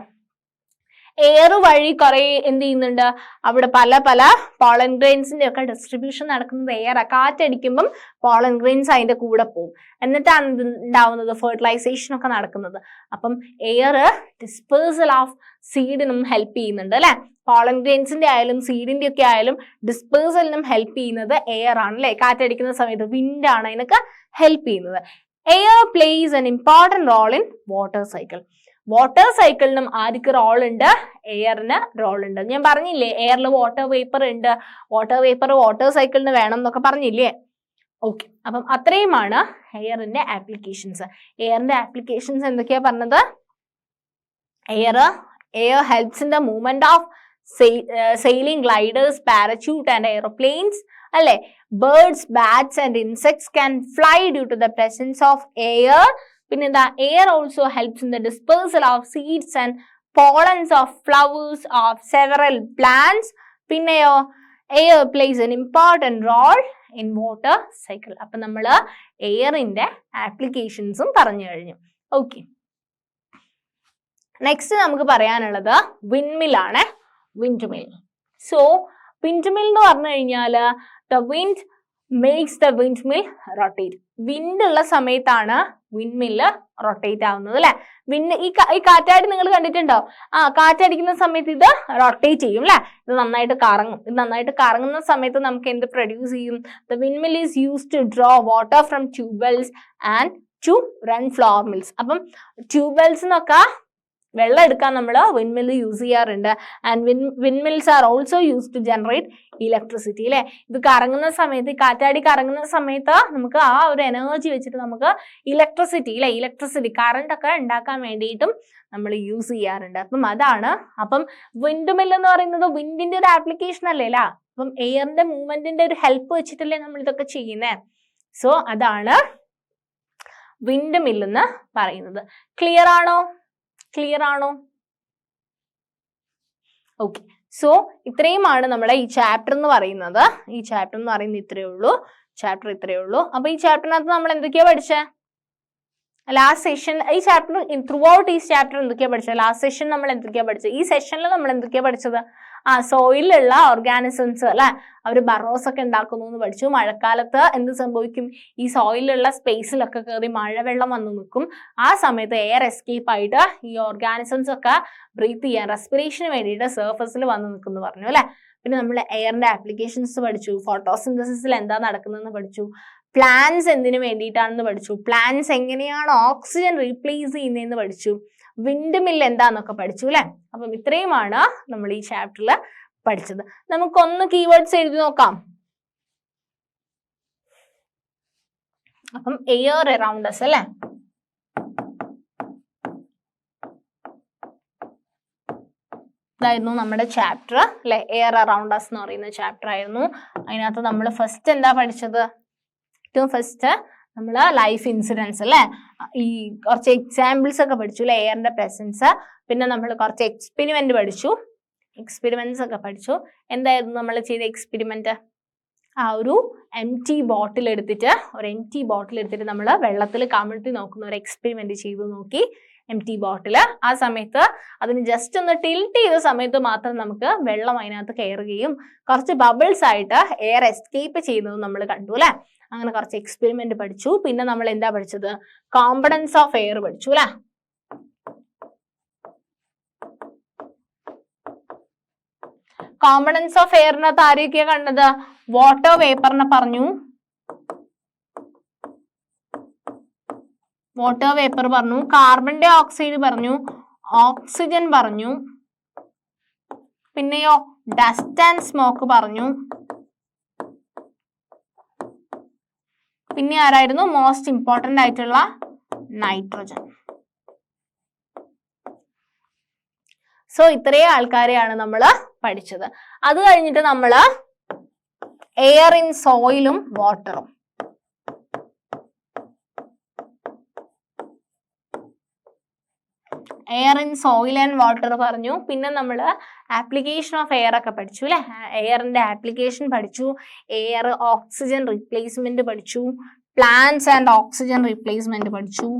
എയർ വഴി കുറെ എന്ത് ചെയ്യുന്നുണ്ട്, അവിടെ പല പല പോളൻ ഗ്രെയിൻസിന്റെ ഒക്കെ ഡിസ്ട്രിബ്യൂഷൻ നടക്കുന്നത് എയർ. കാറ്റടിക്കുമ്പം പോളൻ ഗ്രെയിൻസ് അതിന്റെ കൂടെ പോകും, എന്നിട്ടാണ് ഇത് ഉണ്ടാവുന്നത്, ഫെർട്ടിലൈസേഷൻ ഒക്കെ നടക്കുന്നത്. അപ്പം എയർ ഡിസ്പേഴ്സൽ ഓഫ് സീഡിനും ഹെൽപ്പ് ചെയ്യുന്നുണ്ട് അല്ലെ. പോളൻ ഗ്രെയിൻസിന്റെ ആയാലും സീഡിന്റെ ഒക്കെ ആയാലും ഡിസ്പേഴ്സലിനും ഹെൽപ്പ് ചെയ്യുന്നത് എയർ ആണ് അല്ലെ. കാറ്റടിക്കുന്ന സമയത്ത് വിൻഡ് ആണ് അതിനൊക്കെ ഹെൽപ്പ് ചെയ്യുന്നത്. Air plays an important role in water cycle. Water സൈക്കിളിനും ആർക്ക് റോൾ ഉണ്ട്, എയറിന് റോൾ ഉണ്ട്. ഞാൻ പറഞ്ഞില്ലേ എയറിൽ വാട്ടർ വേപ്പർ ഉണ്ട്, വാട്ടർ സൈക്കിളിന് വേണം എന്നൊക്കെ പറഞ്ഞില്ലേ. ഓക്കെ, അപ്പം അത്രയുമാണ് എയറിന്റെ ആപ്ലിക്കേഷൻസ്. എയറിന്റെ ആപ്ലിക്കേഷൻസ് എന്തൊക്കെയാ പറഞ്ഞത്? Air helps in the movement of sailing gliders, parachute and aeroplanes അല്ലെ. birds, bats and insects can fly due to the presence of air. പിന്നെ എന്താ, air also helps in the dispersal of seeds and pollens of flowers of several plants. പിന്നെയോ air plays an important role in water cycle. അപ്പൊ നമ്മൾ എയറിന്റെ ആപ്ലിക്കേഷൻസും പറഞ്ഞു കഴിഞ്ഞു. ഓക്കെ, നെക്സ്റ്റ് നമുക്ക് പറയാനുള്ളത് വിൻഡ്മിൽ ആണ്. വിൻഡ്മിൽ. സോ വിൻഡ്മിൽ എന്ന് പറഞ്ഞു കഴിഞ്ഞാൽ the wind makes the windmill rotate. Wind ഉള്ള സമയത്താണ് വിൻഡ്മില്ല് റൊട്ടേറ്റ് ആവുന്നത് അല്ലെ. വിൻഡ് ഈ കാറ്റാടി നിങ്ങൾ കണ്ടിട്ടുണ്ടോ? കാറ്റടിക്കുന്ന സമയത്ത് ഇത് റൊട്ടേറ്റ് ചെയ്യും അല്ലെ. ഇത് നന്നായിട്ട് കറങ്ങും. ഇത് നന്നായിട്ട് കറങ്ങുന്ന സമയത്ത് നമുക്ക് എന്ത് പ്രൊഡ്യൂസ് ചെയ്യും? The windmill is used to draw water from tubewells and to run flour mills. അപ്പം ട്യൂബ്വെൽസ് എന്നൊക്കെ വെള്ളം എടുക്കാൻ നമ്മൾ വിൻഡ്മിൽ യൂസ് ചെയ്യാറുണ്ട്. And windmills are also use to generate electricity അല്ലെ. ഇത് കറങ്ങുന്ന സമയത്ത്, കാറ്റാടി കറങ്ങുന്ന സമയത്ത് നമുക്ക് ആ ഒരു എനർജി വെച്ചിട്ട് നമുക്ക് ഇലക്ട്രിസിറ്റി കറണ്ട് ഒക്കെ ഉണ്ടാക്കാൻ വേണ്ടിയിട്ടും നമ്മൾ യൂസ് ചെയ്യാറുണ്ട്. അപ്പം അതാണ്. അപ്പം വിൻഡ്മിൽ എന്ന് പറയുന്നത് വിൻഡിന്റെ ഒരു ആപ്ലിക്കേഷൻ അല്ലേ അല്ല. അപ്പം എയറിന്റെ മൂവ്മെന്റിന്റെ ഒരു ഹെൽപ്പ് വെച്ചിട്ടല്ലേ നമ്മൾ ഇതൊക്കെ ചെയ്യുന്നത്. സോ അതാണ് വിൻഡ് മിൽ എന്ന് പറയുന്നത്. ക്ലിയർ ആണോ? ഓക്കെ, സോ ഇത്രയുമാണ് നമ്മുടെ ഈ ചാപ്റ്റർ എന്ന് പറയുന്നത്. ഇത്രയേ ഉള്ളൂ. അപ്പൊ ഈ ചാപ്റ്ററിനകത്ത് നമ്മൾ എന്തൊക്കെയാ പഠിച്ചേ? ലാസ്റ്റ് സെഷൻ ഈ ചാപ്റ്റർ ത്രൂ ഔട്ട് ഈ ചാപ്റ്റർ എന്തൊക്കെയാ പഠിച്ചത്? ലാസ്റ്റ് സെഷൻ നമ്മൾ എന്തൊക്കെയാ പഠിച്ചത്? ഈ സെഷനിൽ നമ്മൾ എന്തൊക്കെയാ പഠിച്ചത്? സോയിലുള്ള ഓർഗാനിസംസ് അല്ലെ, അവർ ബറോസ് ഒക്കെ ഉണ്ടാക്കുന്നു എന്ന് പഠിച്ചു. മഴക്കാലത്ത് എന്ത് സംഭവിക്കും? ഈ സോയിലുള്ള സ്പേസിലൊക്കെ കയറി മഴവെള്ളം വന്ന് നിൽക്കും. ആ സമയത്ത് എയർ എസ്കേപ്പ് ആയിട്ട് ഈ ഓർഗാനിസംസ് ഒക്കെ ബ്രീത്ത് ചെയ്യാൻ, റെസ്പിറേഷന് വേണ്ടിയിട്ട് സർഫസിൽ വന്ന് നിൽക്കുന്നു പറഞ്ഞു അല്ലെ. പിന്നെ നമ്മൾ എയറിന്റെ ആപ്ലിക്കേഷൻസ് പഠിച്ചു. ഫോട്ടോസിന്തസിസിൽ എന്താ നടക്കുന്നതെന്ന് പഠിച്ചു. പ്ലാന്റ്സ് എന്തിനു വേണ്ടിയിട്ടാണെന്ന് പഠിച്ചു. പ്ലാന്റ്സ് എങ്ങനെയാണ് ഓക്സിജൻ റീപ്ലേസ് ചെയ്യുന്നതെന്ന് പഠിച്ചു. വിൻഡ് മിൽ എന്താന്നൊക്കെ പഠിച്ചു അല്ലെ. അപ്പം ഇത്രയുമാണ് നമ്മൾ ഈ ചാപ്റ്ററിൽ പഠിച്ചത്. നമുക്കൊന്ന് കീവേഡ്സ് എഴുതി നോക്കാം. അപ്പം എയർ അറൗണ്ട് അസ് അല്ലെ. ഇതായിരുന്നു നമ്മുടെ ചാപ്റ്റർ അല്ലെ. എയർ അറൗണ്ട് അസ് എന്ന് പറയുന്ന ചാപ്റ്റർ ആയിരുന്നു. അതിനകത്ത് നമ്മൾ ഫസ്റ്റ് എന്താ പഠിച്ചത്? ഫസ്റ്റ് നമ്മൾ ലൈഫ് ഇൻസിഡൻസ് അല്ലെ, ഈ കുറച്ച് എക്സാമ്പിൾസ് ഒക്കെ പഠിച്ചു അല്ലെ, എയറിന്റെ പ്രസൻസ്. പിന്നെ നമ്മൾ കുറച്ച് എക്സ്പെരിമെന്റ്സ് ഒക്കെ പഠിച്ചു. എന്തായിരുന്നു നമ്മൾ ചെയ്ത എക്സ്പെരിമെന്റ്? ഒരു എം ടി ബോട്ടിൽ എടുത്തിട്ട് നമ്മൾ വെള്ളത്തിൽ കമിഴ്ത്തി നോക്കുന്ന ഒരു എക്സ്പെരിമെന്റ് ചെയ്തു നോക്കി. എം ടി ബോട്ടിൽ ആ സമയത്ത് അതിന് ജസ്റ്റ് ഒന്ന് ടിൽറ്റ് ചെയ്ത സമയത്ത് മാത്രം നമുക്ക് വെള്ളം അതിനകത്ത് കയറുകയും കുറച്ച് ബബിൾസ് ആയിട്ട് എയർ എസ്കേപ്പ് ചെയ്യുന്നത് നമ്മൾ കണ്ടു അല്ലെ. അങ്ങനെ കുറച്ച് എക്സ്പെരിമെന്റ് പഠിച്ചു. പിന്നെ നമ്മൾ എന്താ പഠിച്ചത്? കോമ്പണൻസ് ഓഫ് എയർ പഠിച്ചു അല്ലെ. കോമ്പണൻസ് ഓഫ് എയറിനകത്ത് ആരെയൊക്കെയാ കണ്ടത്? വാട്ടർ വേപ്പറിനെ പറഞ്ഞു, വാട്ടർ വേപ്പർ പറഞ്ഞു, കാർബൺ ഡൈ ഓക്സൈഡ് പറഞ്ഞു, ഓക്സിജൻ പറഞ്ഞു, പിന്നെയോ ഡസ്റ്റ് ആൻഡ് സ്മോക്ക് പറഞ്ഞു. പിന്നെ ആരായിരുന്നു മോസ്റ്റ് ഇമ്പോർട്ടന്റ് ആയിട്ടുള്ള? നൈട്രജൻ. സോ ഇത്രയും ആൾക്കാരെയാണ് നമ്മൾ പഠിച്ചത്. അത് കഴിഞ്ഞിട്ട് നമ്മൾ എയർ ഇൻ സോയിലും വാട്ടറും, air in soil and water പറഞ്ഞു. പിന്നെ നമ്മൾ ആപ്ലിക്കേഷൻ ഓഫ് എയർ ഒക്കെ പഠിച്ചു അല്ലെ. എയറിന്റെ ആപ്ലിക്കേഷൻ പഠിച്ചു, എയർ ഓക്സിജൻ റീപ്ലേസ്മെന്റ് പഠിച്ചു, പ്ലാന്റ്സ് ആൻഡ് ഓക്സിജൻ റീപ്ലേസ്മെന്റ് പഠിച്ചു.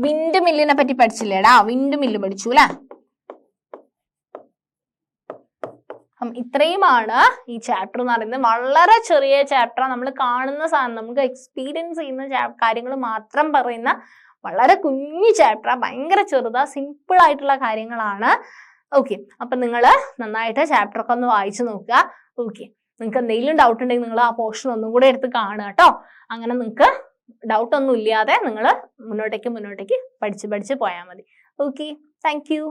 വിൻഡ് മില്ലിനെ പറ്റി പഠിച്ചില്ലേടാ? വിൻഡ് മില്ല് പഠിച്ചു അല്ലെ. ഇത്രയുമാണ് ഈ ചാപ്റ്റർ എന്ന് പറയുന്നത്. വളരെ ചെറിയ ചാപ്റ്റർ, നമ്മൾ കാണുന്ന സാധനം, നമുക്ക് എക്സ്പീരിയൻസ് ചെയ്യുന്ന കാര്യങ്ങൾ മാത്രം പറയുന്ന വളരെ കുഞ്ഞു ചാപ്റ്റർ, ഭയങ്കര ചെറുതാ, സിമ്പിൾ ആയിട്ടുള്ള കാര്യങ്ങളാണ്. ഓക്കെ, അപ്പൊ നിങ്ങൾ നന്നായിട്ട് ചാപ്റ്റർ ഒക്കെ ഒന്ന് വായിച്ചു നോക്കുക. ഓക്കെ, നിങ്ങൾക്ക് എന്തെങ്കിലും ഡൗട്ട് ഉണ്ടെങ്കിൽ നിങ്ങൾ ആ പോർഷൻ ഒന്നും കൂടെ എടുത്ത് കാണുക കേട്ടോ. അങ്ങനെ നിങ്ങൾക്ക് ഡൗട്ട് ഒന്നും ഇല്ലാതെ നിങ്ങൾ മുന്നോട്ടേക്ക് പഠിച്ച് പോയാൽ മതി. Okay, thank you.